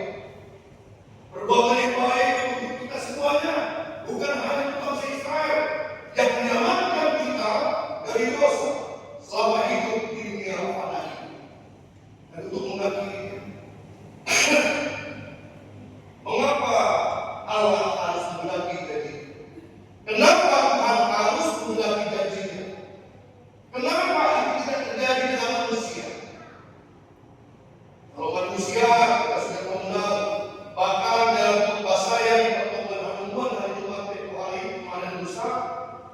Perbuatan yang baik untuk kita semuanya, bukan hanya untuk bangsa Israel yang menyelamatkan kita dari dosa selama hidup di dunia fana ini. Dan untuk mengakhiri, mengapa Allah harus mengganti janji? Kenapa Tuhan harus mengganti janjinya? Kenapa itu tidak terjadi dengan manusia? Kalau manusia kita sudah mengenal, bahkan dalam khotbah saya di pertemuan Hanumuan hari Jumat Februari kemarin lusa,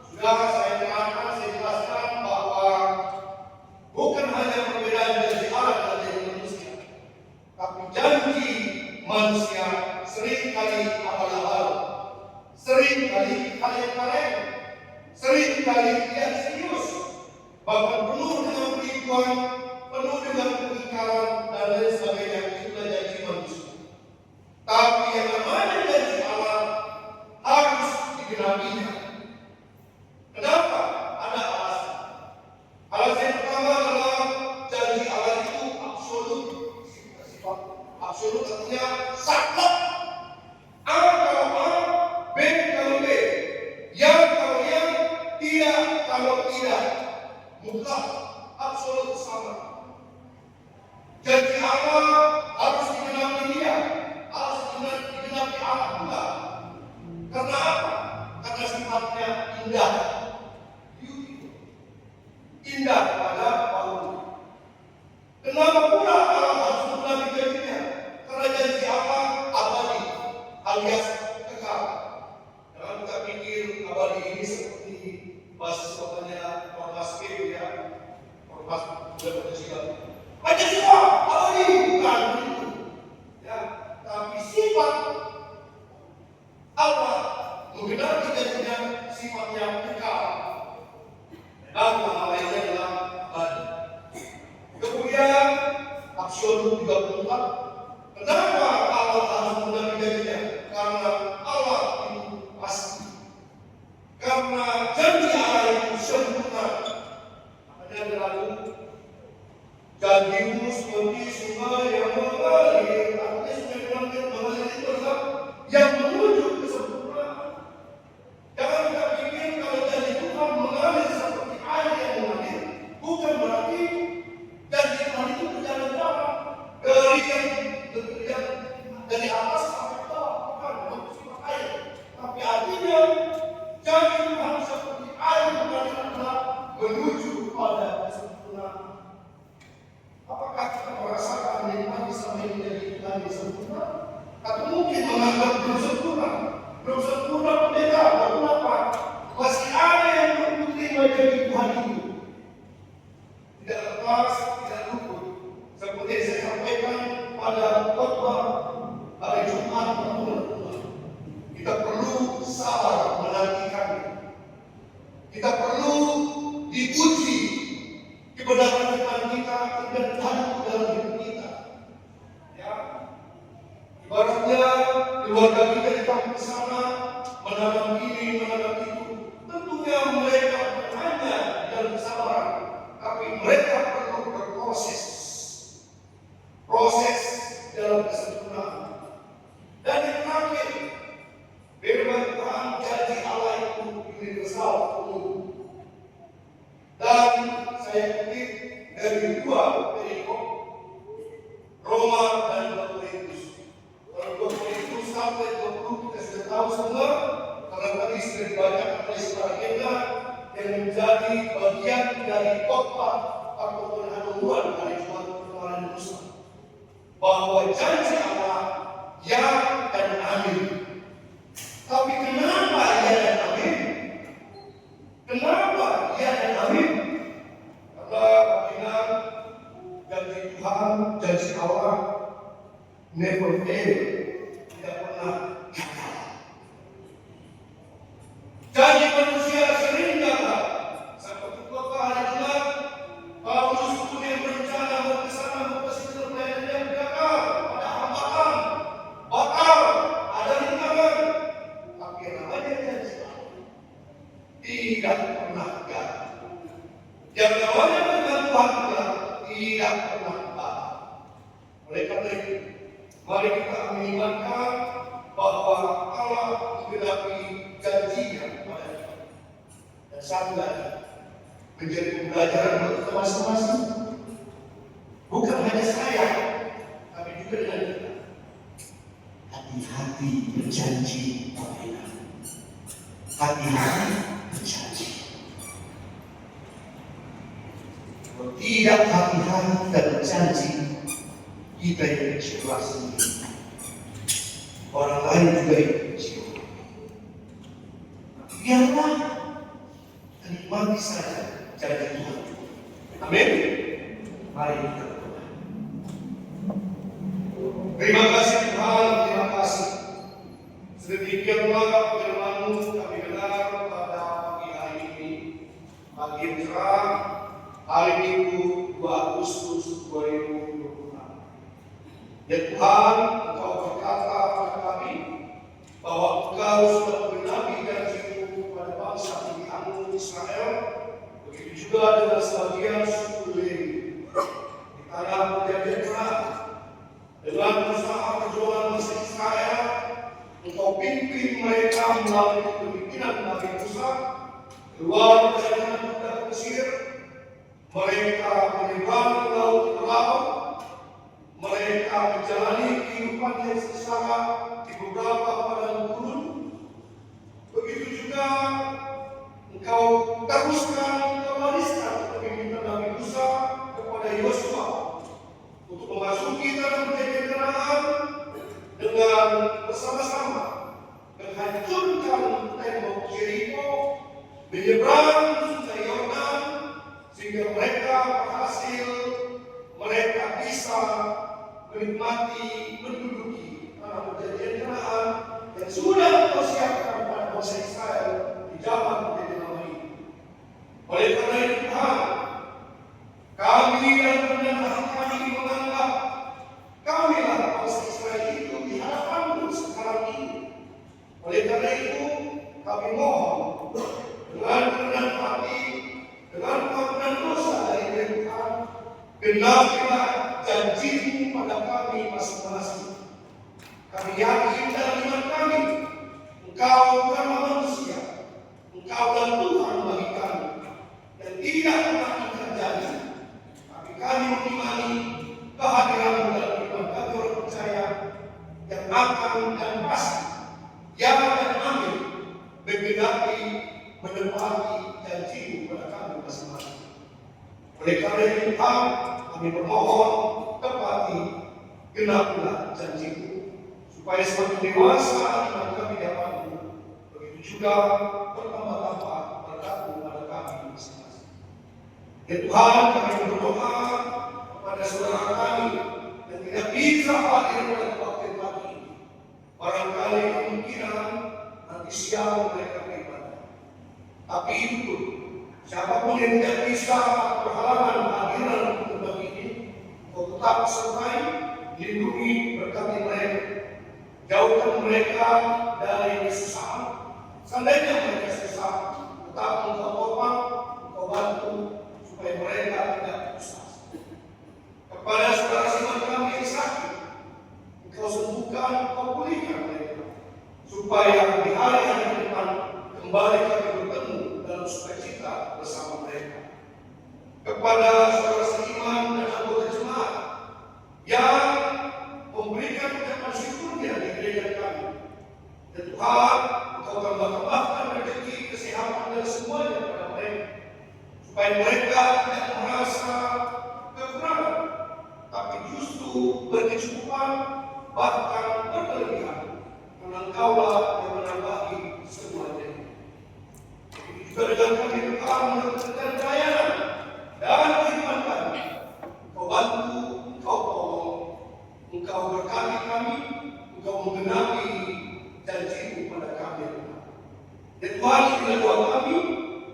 sudah saya terangkan, saya jelaskan bahwa bukan hanya perbedaan janji Allah dan janji manusia, tapi janji manusia seringkali abal-abal, seringkali kaleng-kaleng, seringkali tidak serius, bahkan penuh dengan penipuan, penuh dengan pengingkaran dan lain sebagainya. Itulah janji manusia. Tapi yang namanya janji Allah harus digenapinya. kalau tidak mutlak absolut sama. Janji Allah harus digenapi dia, harus digenapi anak pula. Karena apa? Karena sifatnya indah, indah pada waktu. Kenapa pula Allah harus mengenapi janjinya? Karena janji Allah abadi, alias kekal. Jangan kita pikir abadi ini seperti bahasanya Ormas P ya, Ormas Pancasila. Pancasila abadi bukan begitu, ya. Tapi sifat Allah mengenapi janjinya sifatnya kekal. Dan nama lainnya adalah abadi. Kemudian absolut 34. Kenapa Allah harus mengenapi janjinya? Karena Allah itu pasti. Karena janji Allah itu sempurna. Ada lagu, janjimu seperti sungai yang mengalir. Artinya sungai mengalir itu adalah yang menuju kesempurnaan. Jangan kita pikir kalau janji Tuhan mengalir seperti air yang mengalir, bukan berarti janji Tuhan itu berjalan-jalan dari atas sampai bawah, bukan bersifat air. Tapi artinya janji Tuhan seperti air mengalir adalah menuju pada kesempurnaan. Apakah kita merasakan menikmati sampai menjadi Tuhan yang sempurna? Atau mungkin menganggap belum sempurna? Belum sempurna pendeta, kenapa? Masih ada yang belum terima janji Tuhan itu. Tidak lepas, tidak luput. Seperti yang saya sampaikan pada khotbah hari Jumat pertemuan. Kita perlu sabar menantikannya. Kita perlu diuji kebenaran iman kita dan hadir dalam hidup kita. Ya, ibaratnya keluarga kita di sana menanam ini, menanam itu. Tentunya mereka bertanya dalam kesabaran, tapi mereka perlu berproses. Proses dalam kesempurnaan. Dan yang terakhir, firman Tuhan janji Allah itu universal umum. Dan saya kutip dari dua perikop, Roma dan 2 Korintus. Kalau 2 Korintus sampai 20 kita sudah tahu semua, karena tadi sudah dibacakan oleh saudara Genda yang menjadi bagian dari khotbah atau penemuan hari Jumat kemarin lusa, bahwa janji Allah ya dan amin. Tapi kenapa ya dan amin? Kenapa ya dan amin? Karena janji Tuhan, janji Allah never fail, tidak pernah gagal. Janji manusia sering gagal. Seperti khotbah hari Jumat, Paulus pun yang berencana mau ke sana, mau ke situ, pelayanan gagal, ada hambatan, batal, ada rintangan. Tapi yang namanya janji Allah tidak pernah gagal. Yang namanya dengan Tuhan tidak pernah batal. Oleh karena itu, mari kita mengimankan bahwa Allah menggenapi janjinya kepada kita. Dan satu lagi, menjadi pembelajaran untuk kita masing-masing. Bukan hanya saya, tapi juga dengan kita. Hati-hati berjanji pada kita. Hati-hati berjanji. Kalau tidak hati-hati dan berjanji, kita yang kecewa sendiri. Orang lain juga yang kecewa. Biarlah nikmati saja janji Tuhan. Amin. Mari kita berdoa. Terima kasih Tuhan, terima kasih. Sedemikianlah firman-Mu kami dengar pada pagi hari ini. Pagi yang cerah, hari Minggu 2 Agustus 2026. Ya Tuhan, Engkau berkata kepada kami bahwa Engkau sudah menggenapi janji-Mu kepada bangsa pilihan-Mu Israel. Begitu juga dengan sebagian suku Lewi di tanah perjanjian Canaan. Dengan usaha perjuangan bangsa Israel, Engkau pimpin mereka melalui kepemimpinan Nabi Musa. keluar dari budak Mesir, mereka menyeberang laut Laut, mereka menjalani kehidupan yang sengsara di beberapa padang gurun. Begitu juga engkau teruskan, engkau wariskan kepemimpinan Nabi Musa kepada Yosua untuk memasuki tanah perjanjian Kanaan dengan bersama-sama menghancurkan tembok Yeriko, menyeberang Sungai Yordan, sehingga mereka bisa menikmati, menduduki tanah perjanjian Kanaan yang sudah engkau siapkan pada bangsa Israel di zaman perjanjian lama ini. Oleh karena itu Tuhan, kami dan pendana kami menganggap kamilah bangsa Israel itu di hadapan-Mu sekarang ini. Oleh karena itu kami mohon dengan kerendahan hati, dengan pengampunan dosa dari Tuhan, genapilah janji-Mu pada kami masing-masing. Kami yakin dalam iman kami, Engkau bukanlah manusia, Engkau adalah Tuhan bagi kami, dan tidak pernah ingkar janji. Tapi kami mengimani kehadiran-Mu dalam iman kami orang percaya yang akan dan pasti, yang akan amin, menggenapi, menepati janji-Mu pada kami masing-masing. Oleh karena itu Tuhan, kami bermohon tepati, genapilah janji-Mu, supaya semakin dewasa iman kami di hadapan-Mu, begitu juga bertambah-tambah berkat-Mu pada kami masing-masing. Ya Tuhan, kami berdoa kepada saudara kami yang tidak bisa hadir pada waktu pagi ini. Barangkali kemungkinan nanti siang mereka beribadah. Tapi itu, siapapun yang tidak bisa berhalangan hadiran untuk pagi ini, kau tetap sertai, lindungi, berkati mereka. Jauhkan mereka dari kesusahan. Seandainya mereka susah, tetap Engkau topang, Engkau bantu, supaya mereka tidak susah. Kepada saudara siman kami yang sakit, Engkau sembuhkan, Engkau pulihkan mereka, supaya di hari yang depan kembali kami bertemu dalam sukacita bersama mereka. Kepada saudara seiman dan anggota jemaat yang memberikan ucapan syukurnya di gereja kami, dan Tuhan, Engkau tambah-tambahkan rezeki, kesehatan dan semuanya pada mereka, supaya mereka tidak merasa kekurangan, tapi justru berkecukupan, bahkan berkelebihan, karena Engkaulah yang menambahi semuanya. Begitu juga dengan kami Tuhan menentukan pelayanan dan kehidupan kami. Engkau bantu, Engkau tolong, Engkau berkati kami, Engkau menggenapi janji-Mu pada kami. Dan Tuhan, inilah doa kami,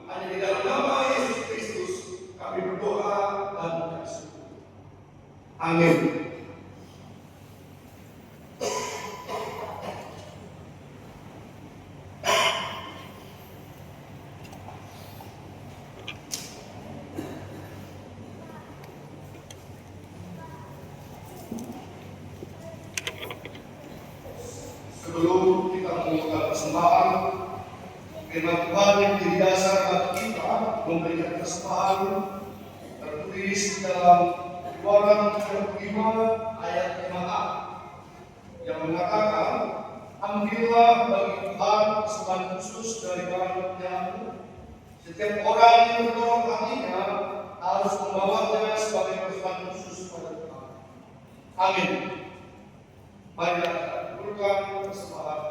hanya di dalam nama Yesus Kristus kami berdoa dan bersyukur. Amin. Sebelum kita membuka persembahan, firman Tuhan yang menjadi dasar bagi kita memberikan persembahan tertulis dalam Keluaran 35 ayat 5a yang mengatakan, ambillah bagi Tuhan persembahan khusus dari barang penyamu. Setiap orang yang mendorong hatinya harus membawanya sebagai persembahan khusus pada Tuhan. Amin. Marilah kita kumpulkan persembahan.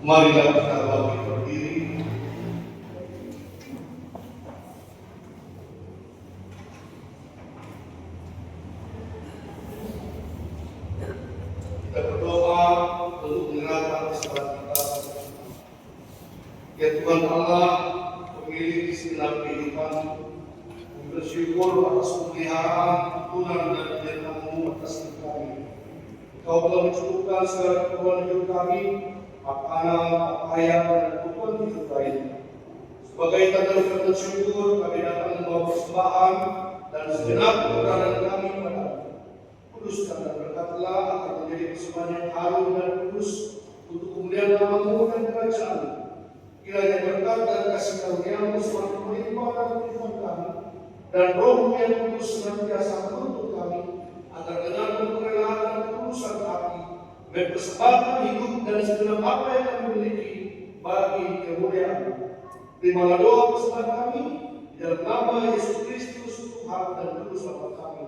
Marilah kita bangkit berdiri. Kita berdoa untuk menyerahkan kesalahan kita. Ya Tuhan Allah, pemilik segenap kehidupan, bersyukur atas pemeliharaan, tuntunan dan penyertaan-Mu atas hidup kami. Kau telah mencukupkan segala keperluan hidup kami, makanan, pakaian, dan kebutuhan hidup lainnya. Sebagai tanda ucapan bersyukur, kami datang membawa persembahan dan segenap keberadaan kami padamu. Kuduskan dan berkatlah akan menjadi persembahan yang harum dan kudus untuk kemuliaan nama-Mu dan kerajaan-Mu. Kiranya berkat dan kasih karunia-Mu semakin melimpah dalam kehidupan kami, dan Roh-Mu yang kudus senantiasa menuntun kami, agar dengan kerelaan dan ketulusan hati, mempersembahkan hidup dan segenap apa yang kami miliki bagi kemuliaan-Mu. Terimalah doa persembahan kami di dalam nama Yesus Kristus, Tuhan dan Juru Selamat kami.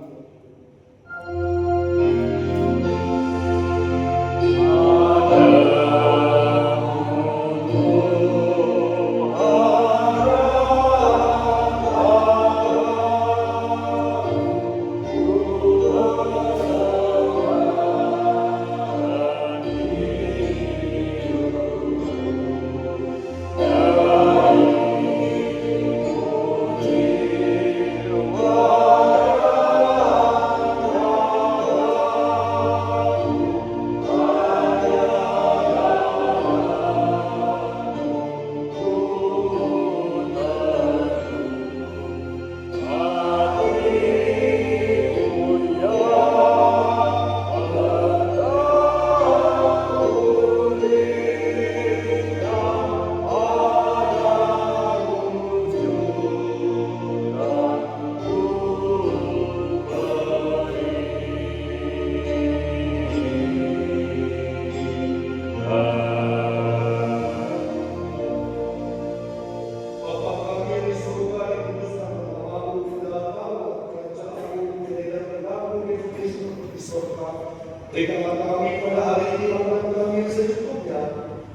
Berikanlah kami pada hari ini makan kami yang secukupnya,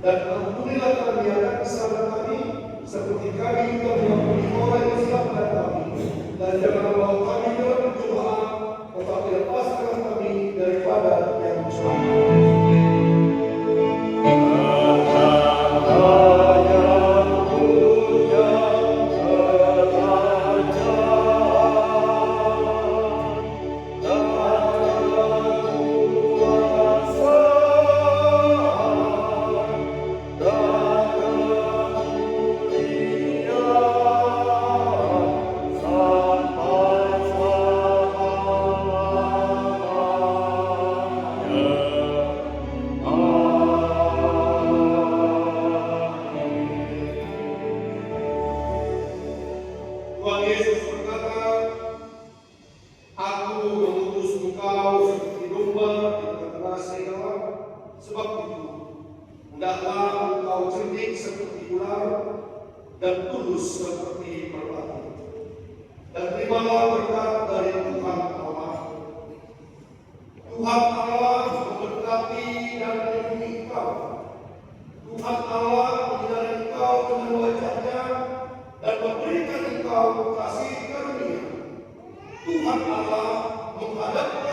dan ampunilah kami akan kesalahan kami, seperti kami juga mengampuni orang yang salah pada kami. Dan janganlah bawa kami dalam pencobaan, tetapi lepaskan kami daripada yang jahat. Tuhan Yesus berkata, Aku mengutus engkau seperti domba di tengah-tengah serigala. Sebab itu, hendaklah engkau cerdik seperti ular dan tulus seperti merpati. Dan terimalah berkat dari Tuhan Allah. Tuhan Allah memberkati dan melindungi engkau. Tuhan Allah menyinari engkau dengan wajah-Nya dan memberikan engkau kasih karunia. Tuhan Allah menghadapkan